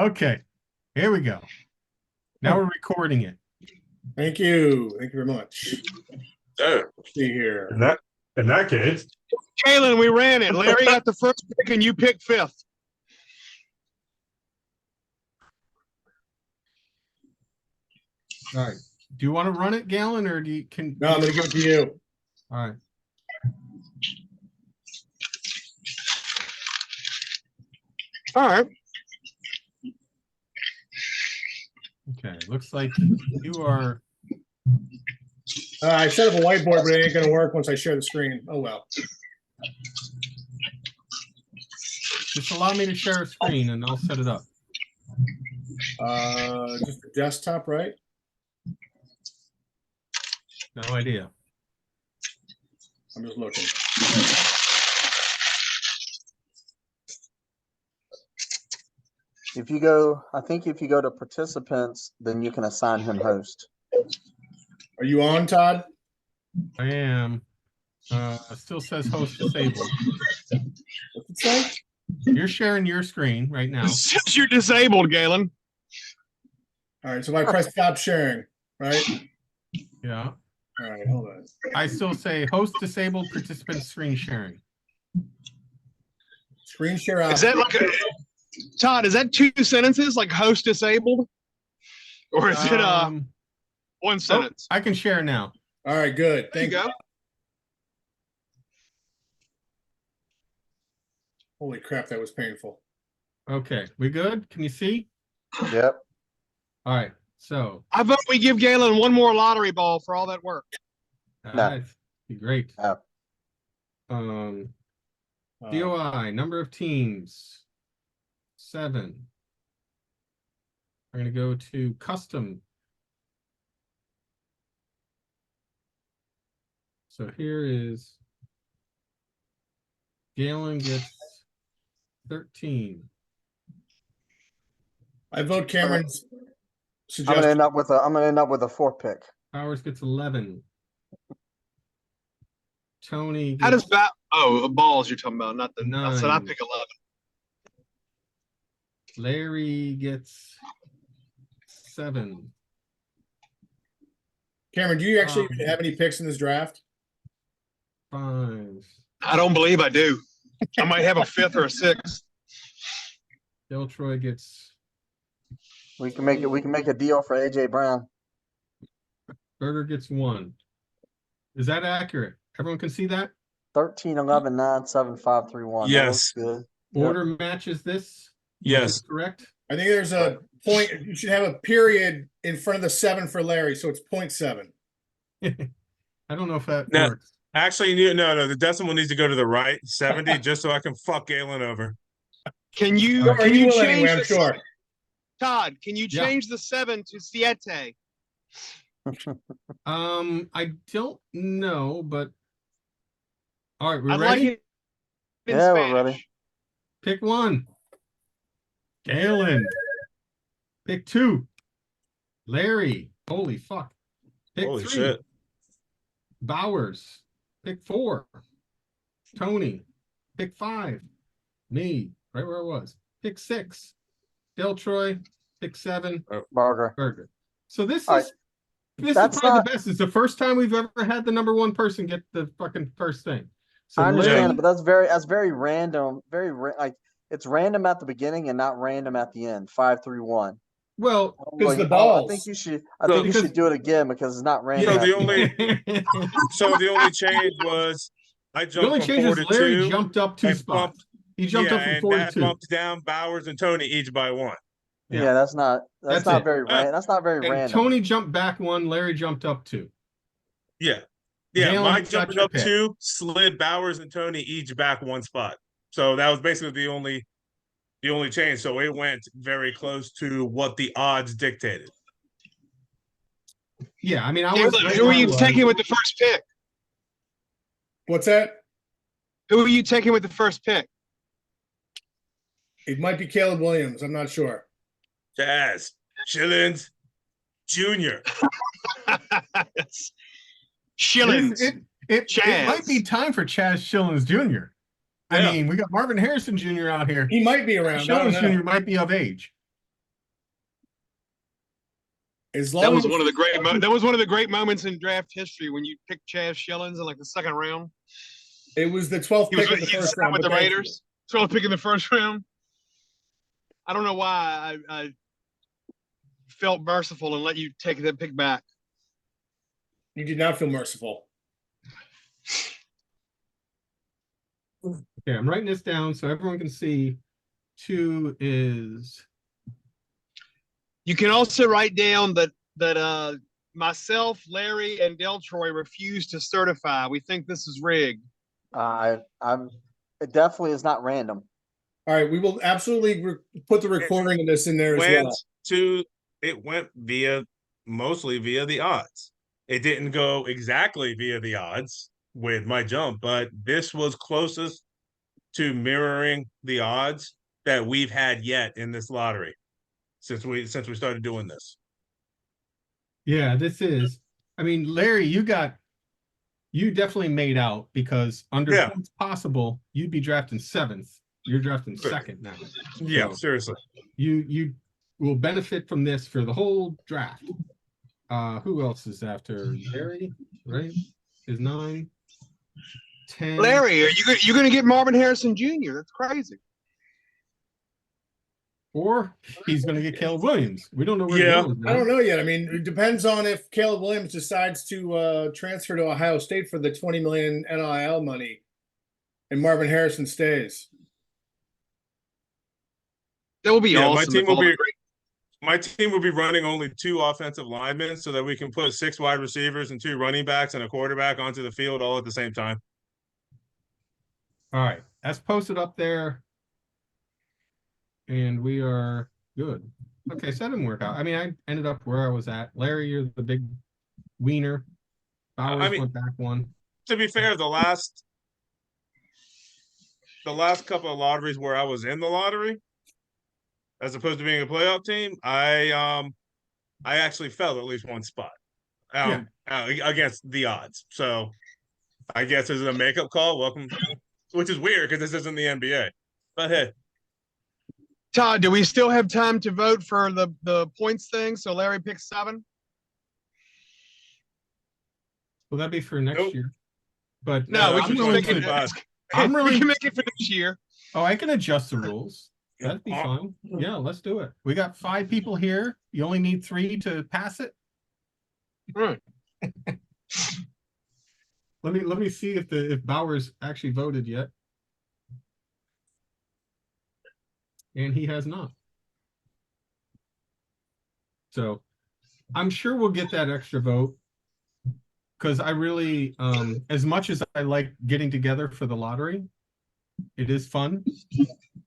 Okay, here we go. Now we're recording it. Thank you. Thank you very much. Oh, Let's see here. in that case, Gaelen, we ran it. Larry got the first pick and you picked fifth. All right. Do you want to run it, Gaelen, or do you can? No, I'm going to give it to you. All right. All right. Okay. Looks like you are. I set up a whiteboard, but it ain't going to work once I share the screen. Oh, well. Just allow me to share a screen and I'll set it up. Just the desktop, right? No idea. I'm just looking. If you go, I think if you go to participants, then you can assign him host. Are you on, Todd? I am. It still says host disabled. What's it say? You're sharing your screen right now. It says you're disabled, Gaelen. All right, so if I press stop sharing, right? Yeah. All right, hold on. I still say host disabled, participant screen sharing. Screen share out. Is that like a Todd? Is that two sentences, like host disabled, or is it one sentence? I can share now. All right, good. There you Thank go. you. Holy crap, that was painful. Okay, we good? Can you see? Yep. All right. So I vote we give Gaelen one more lottery ball for all that work. that'd be great. No. DOI number of teams 7. I'm gonna go to custom. So here is Gaelen gets 13. I vote Cameron's I'm suggestion. gonna end up with a 4th pick. Powers gets 11. Tony How gets does that? Oh, the balls you're talking about, not the. I said I 9. pick 11. Larry gets 7. Cameron, do you actually have any picks in this draft? 5. I don't believe I do. I might have a 5th or a 6th. Deltroy gets. We can make it. We can make a deal for AJ Brown. Berger gets 1. Is that accurate? Everyone can see that? 13, 11, 9, 7, 5, 3, 1. Yes. That looks good. Order matches this? Yes. Is this correct? I think there's a point. You should have a period in front of the 7 for Larry, so it's 0.7. I don't know if that No. works. actually, no, the decimal needs to go to the right, 70, just so I can fuck Gaelen over. Can you? Sure, Can you you will change anyway, I'm the, sure. Todd? Can you Yeah. change the 7 to siete? I don't know, but all right, we're I'd ready. like it in Yeah, Spanish. we're ready. Pick 1. Gaelen. Pick 2. Larry. Holy fuck. Pick Holy 3. shit. Bowers. Pick 4. Tony. Pick 5. Me. Right where I was. Pick 6. Deltroy. Pick 7. Berger. Berger. So this All is this is That's probably not- the best. It's the first time we've ever had the number 1 person get the fucking first thing. So I understand, Larry- but that's very random. Like it's random at the beginning and not random at the end. 5, 3, 1. well, Because the I balls. think you should. So- You should do it again because it's not random. So at the the end. only so the only change was I the only jumped from change 4 is to Larry 2. jumped up 2 and spots. He jumped up from and 4 to that 2. bumped down Bowers and Tony each by 1. Yeah, that's not That's not it. very that's not very And random. Tony jumped back 1. Larry jumped up 2. Yeah. Gaelen, My you got jumping your up pick. 2 slid Bowers and Tony each back 1 spot. So that was basically the only change. So it went very close to what the odds dictated. Yeah, I mean, I was. Gaelen, right who are where I you was. taking with the first pick? What's that? Who are you taking with the first pick? It might be Caleb Williams. I'm not sure. Jazz Shillings Jr. Shillings. It might be time for Chaz Shillings Jr. I Yeah. mean, we got Marvin Harrison Jr. out here. He might be around. I don't Shellings know. Jr. might be of age. As That long was as one of the great. That was one of the great moments in draft history when you picked Chaz Shillings in like the second round. it was the 12th He was pick of the he's first signed round. with the but thank you. Raiders. So I was picking the first round. I don't know why I felt merciful and let you take that pick back. You did not feel merciful. Okay, I'm writing this down so everyone can see. 2 is You can also write down that myself, Larry, and Deltroy refused to certify. We think this is rigged. It definitely is not random. All right, we will absolutely put the recording of this in there as Went well. it went mostly via the odds. It didn't go exactly via the odds with my jump, but this was closest to mirroring the odds that we've had yet in this lottery since we started doing this. yeah, this is. I mean, Larry, you definitely made out because under Yeah. points possible, you'd be drafting 7th. You're drafting 2nd now. Yeah, So, seriously. You will benefit from this for the whole draft. Who else is after Larry? Right? Is 9, 10. Larry, you're going to get Marvin Harrison Jr. That's crazy. Or he's going to get Caleb Williams. We don't know where Yeah. he's going. I don't know yet. I mean, it depends on if Caleb Williams decides to transfer to Ohio State for the $20 million NIL money, and Marvin Harrison stays. That will be Yeah, awesome. my team will be running only 2 offensive linemen so that we can put 6 wide receivers and 2 running backs and a quarterback onto the field all at the same time. All right. That's posted up there. And we are good. Okay, so that didn't work out. I mean, I ended up where I was at. Larry, you're the big wiener. Bowers went back 1. To be fair, the last couple of lotteries where I was in the lottery, as opposed to being a playoff team, I actually fell at least 1 spot against the odds. So I guess this is a makeup call. Welcome, which is weird because this isn't the NBA. But hey, Todd, do we still have time to vote for the points thing? So Larry picks 7. Will that be for next Nope. year? But No, we I'm can just going make to it. 5. I'm We really. can make it for this year. Oh, I can adjust the rules. That'd be Yeah. fine. Yeah, let's do it. We got 5 people here. You only need 3 to pass it. Right. Let me see if Bowers actually voted yet. And he has not. So I'm sure we'll get that extra vote. Because I really, as much as I like getting together for the lottery, it is fun.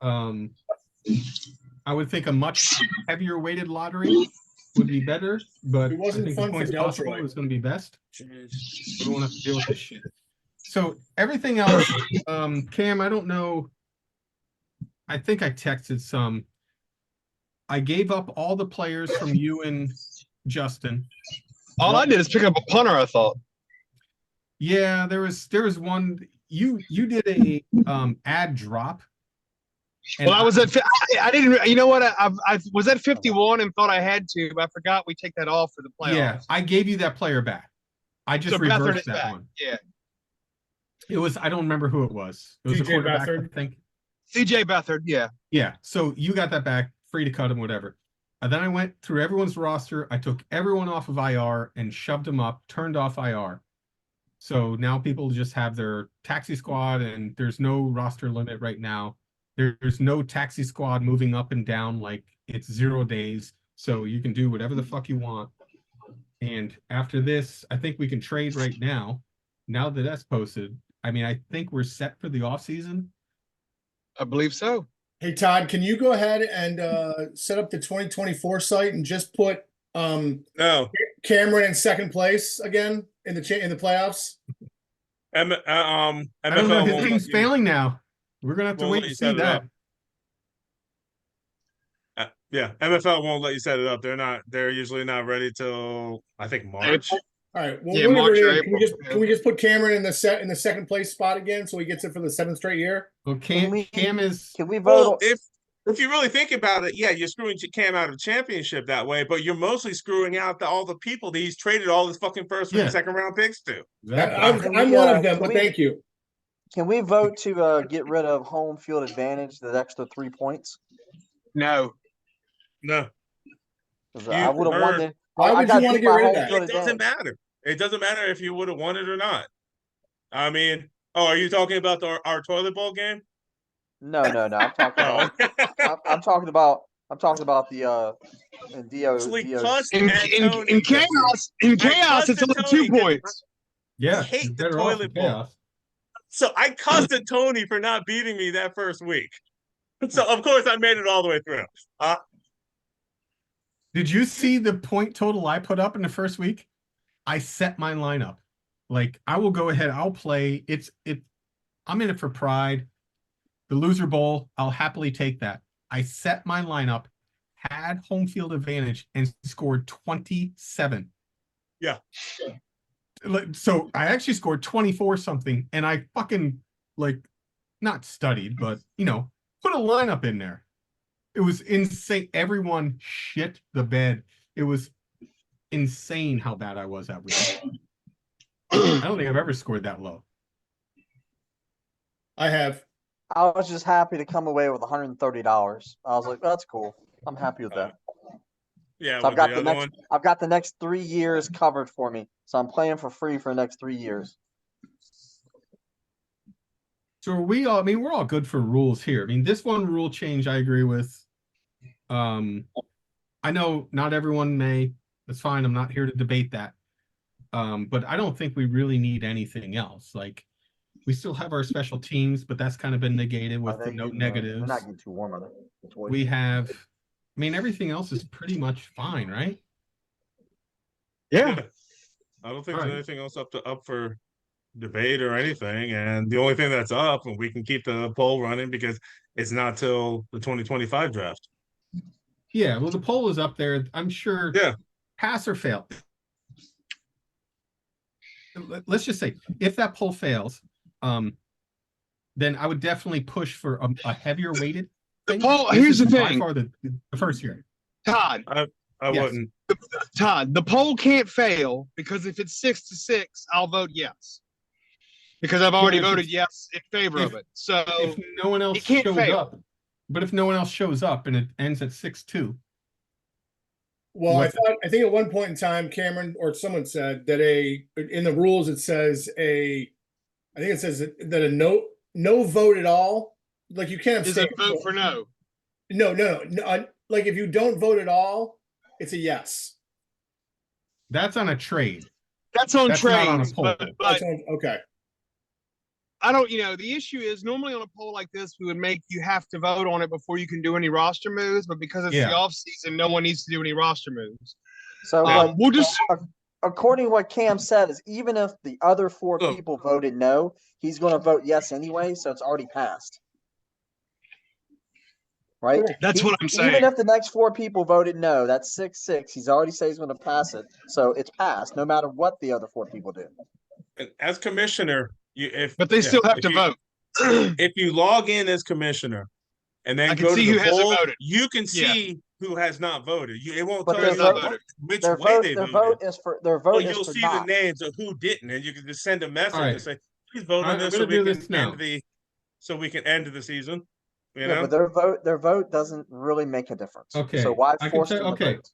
I would think a much heavier weighted lottery would be better, but It wasn't I think fun the for points possible Deltroy. is going to be best. We don't want to have to deal with this shit. So everything else, Cam, I don't know. I think I texted some. I gave up all the players from you and Justin. All I did is pick up a punter, I thought. Yeah, there was one. You did a ad drop. Well, I was at. I didn't. You know what? I was at 51 and thought I had to, but I forgot we take that off for the playoffs. Yeah, I gave you that player back. I just So Beathard reversed is that back. one. Yeah. It was. I don't remember who it was. It was a TJ quarterback, Beathard. I think. CJ Beathard. Yeah. Yeah. So you got that back, free to cut him, whatever. And then I went through everyone's roster. I took everyone off of IR and shoved them up, turned off IR. So now people just have their taxi squad, and there's no roster limit right now. There's no taxi squad moving up and down like it's 0 days. So you can do whatever the fuck you want. And after this, I think we can trade right now. Now that that's posted, I mean, I think we're set for the off season. I believe so. Hey Todd, can you go ahead and set up the 2024 site and just put No, Cameron in second place again in the playoffs? I don't know. MFL His won't team's let you- failing now. We're gonna have to won't wait let to you see set it that. up. Yeah, MFL won't let you set it up. They're usually not ready till I think March. All All right. Well, Yeah, whatever March it or is, April, can we just put Cameron in the second place spot again so he gets it for the 7th straight year? Well, Can we- Cam is Can we Well, vote? if you really think about it, yeah, you're screwing Cam out of the championship that way, but you're mostly screwing out all the people that he's traded all his fucking first and Yeah. second round picks to. exactly. I'm one of them, but thank you. Can we vote to get rid of home field advantage, that extra 3 points? No. No, 'Cause You I would have heard- won it. Why I would you got wanna beat get by rid of home that? field it doesn't advantage. matter. It doesn't matter if you would have won it or not. I mean, are you talking about our toilet bowl game? No. I'm talking No. about. I'm talking about. I'm talking about the Actually, DO. cussed In, at in, Tony. in chaos, in I chaos, cussed it's at only Tony 2 'cause points. Yeah, hate you're the better off in toilet bowl. chaos. So I cussed at Tony for not beating me that first week. So of course I made it all the way through. Did you see the point total I put up in the first week? I set my lineup. Like, I will go ahead, I'll play. I'm in it for pride. The loser bowl, I'll happily take that. I set my lineup, had home field advantage, and scored 27. Yeah. So I actually scored 24 something, and I fucking not studied, but put a lineup in there. It was insane. Everyone shit the bed. It was insane how bad I was that week. I don't think I've ever scored that low. I have. I was just happy to come away with $130. I was like, that's cool. I'm happy with that. Yeah, So with the other one. I've got the next 3 years covered for me. So I'm playing for free for the next 3 years. So are we all, we're all good for rules here. This one rule change I agree with. I know not everyone may. That's fine. I'm not here to debate that. But I don't think we really need anything else. We still have our special teams, but that's kind of been negated with the no negatives. They're not getting too warm, are they? We have, everything else is pretty much fine, right? Yeah. I don't think All there's right. anything else up for debate or anything. And the only thing that's up, and we can keep the poll running because it's not till the 2025 draft. Yeah, well, the poll is up there. I'm sure. Yeah. Pass or fail. Let's just say if that poll fails, then I would definitely push for a heavier weighted thing. poll- This here's is the by thing. far the first year. Todd, I Yes. wouldn't. Todd, the poll can't fail because if it's 6-6, I'll vote yes. Because I've already if it's- voted yes in favor of it. So If no one else it can't shows fail. up, but if no one else shows up and it ends at 6-2, Well, What- I think at one point in time, Cameron or someone said that in the rules it says I think it says that a no vote at all, like you can't is a abstain. vote for no. No. Like if you don't vote at all, it's a yes. that's on a trade. That's on That's not on a trades, poll. but That's okay. I don't, the issue is normally on a poll like this, we would make you have to vote on it before you can do any roster moves. But because it's Yeah. the off season, no one needs to do any roster moves. So, but We'll just, according to what Cam said, is even if the other 4 Oh. people voted no, he's going to vote yes anyway. So it's already passed. Right? that's what I'm saying. Even if the next 4 people voted no, that's 6-6. He's already said he's going to pass it. So it's passed no matter what the other 4 people do. And as commissioner, But they still have to vote. If you log in as commissioner and then I can go to see the who hasn't poll, voted. you can Yeah. see who has not voted. It won't But tell their you vote- which Their way vote, they their voted. vote is for their Well, vote you'll is for see the not. names of who didn't, and you can just send a message All right. and say, "Please vote I'm on this gonna so we do can this now. end the season." You Yeah, know, but their vote doesn't really make a difference. Okay, So why I can force say- them to okay. vote?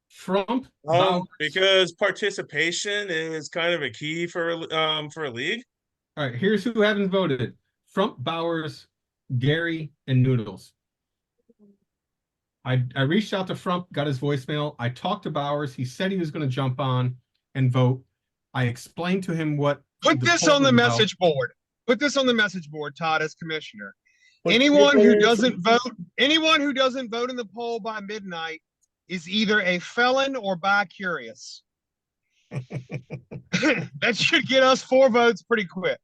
Frump, Bauer. because participation is kind of a key for a league. All right, here's who haven't voted: Frump, Bowers, Gary, and Noodles. I reached out to Frump, got his voicemail. I talked to Bowers. He said he was going to jump on and vote. I explained to him what. Put the this poll on the was about. message board. Put this on the message board, Todd, as commissioner. But Anyone who people- doesn't vote in the poll by midnight is either a felon or bi-curious. That should get us 4 votes pretty quick.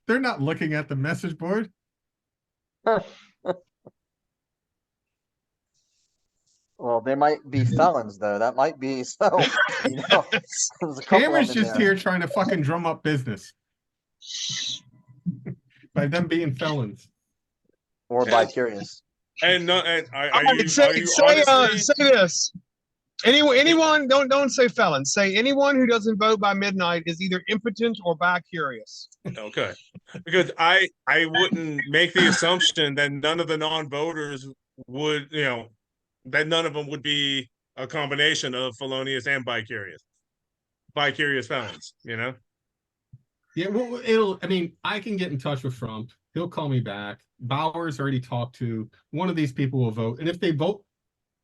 They're not looking at the message board. Well, they might be felons though. That might be so. You know, there's a couple Cameron's of them in just there. here trying to fucking drum up business by them being felons. Or by curious. And no, and are All right, you say honestly? this. Anyone, don't say felon. Say anyone who doesn't vote by midnight is either impotent or bi-curious. Okay, because I wouldn't make the assumption that none of the non-voters would, that none of them would be a combination of felonious and bi-curious felons. Yeah, well, I mean, I can get in touch with Frump. He'll call me back. Bauer's already talked to. One of these people will vote. And if they vote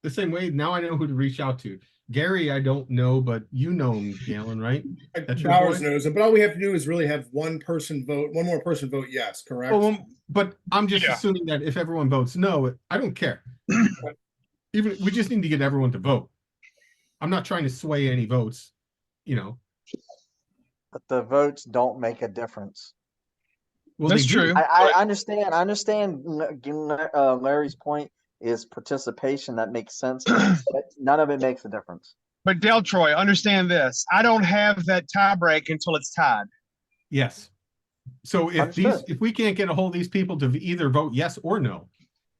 the same way, now I know who to reach out to. Gary, I don't know, but you know him, Gaelen, right? That's your Bowers boy? knows it, but all we have to do is really have one more person vote yes, correct? But I'm just Yeah. assuming that if everyone votes no, I don't care. Even we just need to get everyone to vote. I'm not trying to sway any votes, But the votes don't make a difference. Well, That's they do. true. I understand Larry's point is participation. That makes sense. But none of it makes a difference. But Deltroy, understand this. I don't have that tie break until it's tied. Yes. So Understood. if we can't get a hold of these people to either vote yes or no,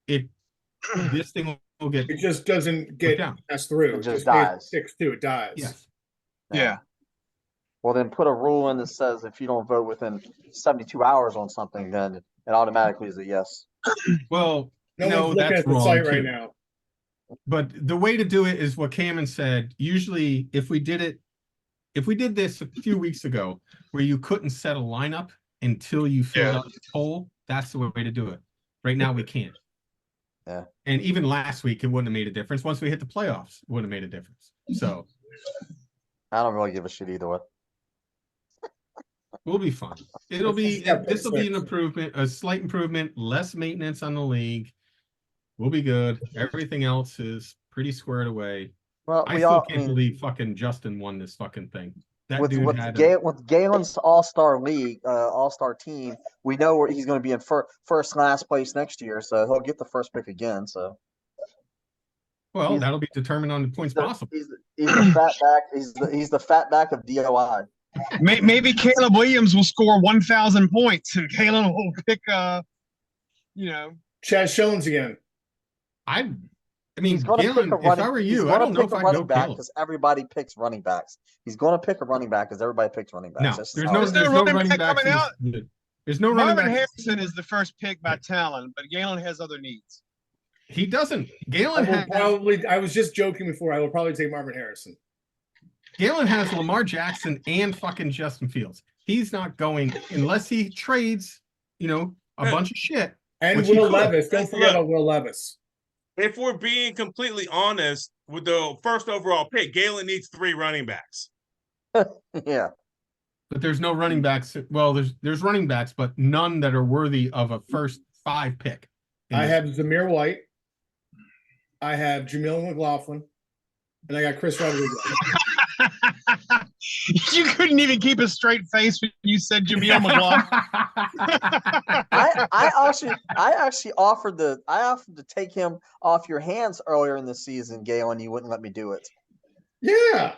this thing will get It just doesn't get down. passed through. It just dies. Sticks to it dies. Yes. Yeah. Well, then put a rule in that says if you don't vote within 72 hours on something, then it automatically is a yes. Well, No no, one's looking that's at the wrong site too. right now. But the way to do it is what Cameron said. Usually, if we did this a few weeks ago, where you couldn't set a lineup until you filled out the poll, that's the way to do it. Right now, we can't. Yeah. And even last week, it wouldn't have made a difference. Once we hit the playoffs, it wouldn't have made a difference. So I don't really give a shit either way. we'll be fine. This will be an improvement, a slight improvement, less maintenance on the league. We'll be good. Everything else is pretty squared away. Well, I still can't believe fucking Justin won this fucking thing. That with dude had with Galen's All-Star League, All-Star team, we know where he's going to be in first, last place next year, so he'll get the first pick again. So, well, that'll be determined on the points possible. He's the fat back. He's the fat back of DOI. Maybe Caleb Williams will score 1,000 points, and Caleb will pick Chaz Jones again. I mean, He's going to pick Gaelen, a running. if I were He's you, going I to don't know pick if a I'd running go back Caleb. because everybody picks running backs. He's going to pick a running back because everybody picks running backs. No, That's just there's how no it is. running backs. coming out. There's no running Marvin back. Harrison is the first pick by talent, but Galen has other needs. He doesn't. I was just joking before. I will probably take Marvin Harrison. Gaelen has Lamar Jackson and fucking Justin Fields. He's not going unless he trades, a bunch of shit. And Which he Will could. Levis. Don't forget about Will Levis. If we're being completely honest, with the first overall pick, Gaelen needs 3 running backs. Yeah. But there's no running backs. Well, there's running backs, but none that are worthy of a first 5 pick. I have Zamir White. I have Jamil McLaughlin. And I got Chris Rodriguez. You couldn't even keep a straight face when you said Jamil McLaughlin. I actually offered to take him off your hands earlier in the season, Gaelen. You wouldn't let me do it. Yeah.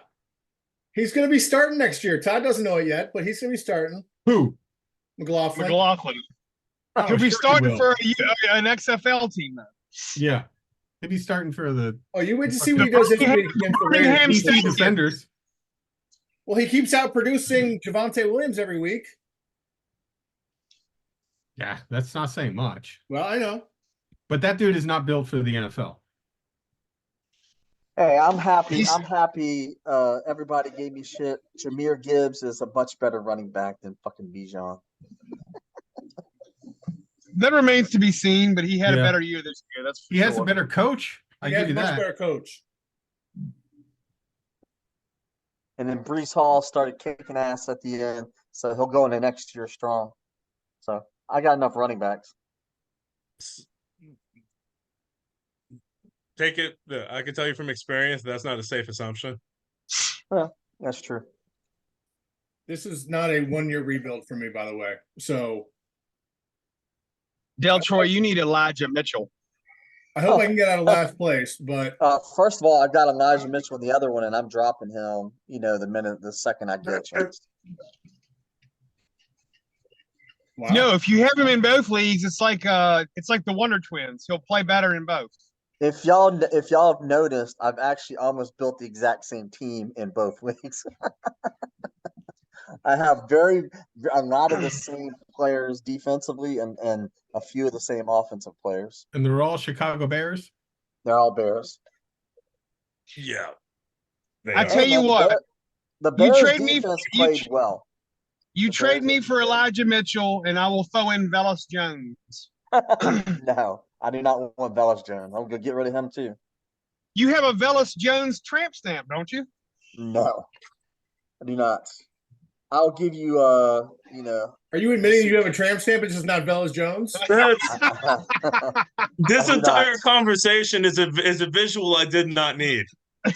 He's going to be starting next year. Todd doesn't know it yet, but he's going to be starting. Who? McLaughlin. Oh, He'll be sure starting will. for an XFL team, though. Yeah. He'll be starting for the Oh, you wait to see what he does this week against the Birmingham Raiders. PC Defenders. Well, he keeps out producing Javonte Williams every week. Yeah, that's not saying much. Well, I know. But that dude is not built for the NFL. Hey, I'm happy. Everybody gave me shit. Jahmyr Gibbs is a much better running back than fucking Bijan. That remains to be seen, but he had a Yeah. better year this year. That's for He has a sure. better coach. I He give has a you much that. better coach. And then Brees Hall started kicking ass at the end, so he'll go into next year strong. So I got enough running backs. Take it. I can tell you from experience that's not a safe assumption. That's true. This is not a 1-year rebuild for me, by the way. So Deltroy, you need Elijah Mitchell. I hope I can get out of last place, but First of all, I've got Elijah Mitchell in the other one, and I'm dropping him. The second I get a chance. wow. No, if you have him in both leagues, it's like the Wonder Twins. He'll play better in both. If y'all have noticed, I've actually almost built the exact same team in both leagues. I have a lot of the same players defensively and a few of the same offensive players. And they're all Chicago Bears. They're all Bears. Yeah. I tell you man, what, the you Bears trade me- defense you played tr- well. you The trade Bears me did for good. Elijah Mitchell, and I will throw in Velus Jones. No, I do not want Velus Jones. I'm gonna get rid of him too. You have a Velus Jones tramp stamp, don't you? No, I do not. I'll give you Are you admitting you have a tramp stamp? It's just not Velus Jones. This I do entire not. conversation is a visual I did not need.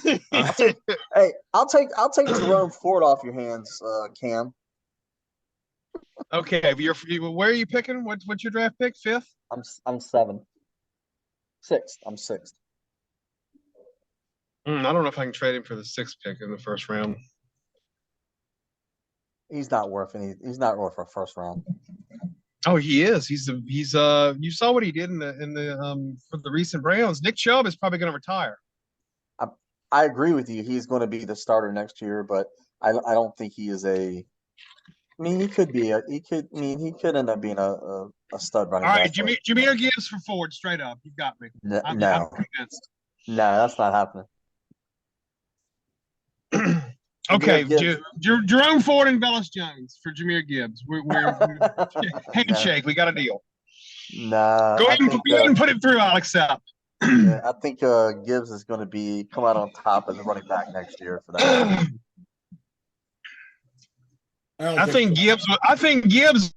Hey, I'll take Jerome Ford off your hands, Cam. Okay, where are you picking? What's your draft pick? Fifth? I'm 7. 6th. I'm 6th. I don't know if I can trade him for the 6th pick in the first round. He's not worth a first round. Oh, he is. He's you saw what he did in the for the recent Browns. Nick Chubb is probably going to retire. I agree with you. He's going to be the starter next year, but I don't think he is a. I mean, he could end up being a stud running All back. right, Jameer Gibbs for Ford, straight up. You got me. I'm No, convinced. that's not happening. Okay, Gibbs. Jerome Ford and Velus Jones for Jameer Gibbs. We're handshake. We got a deal. No, Go ahead and put it through. I'll accept. yeah, I think Gibbs is going to come out on top as a running back next year for that. I don't I think Gibbs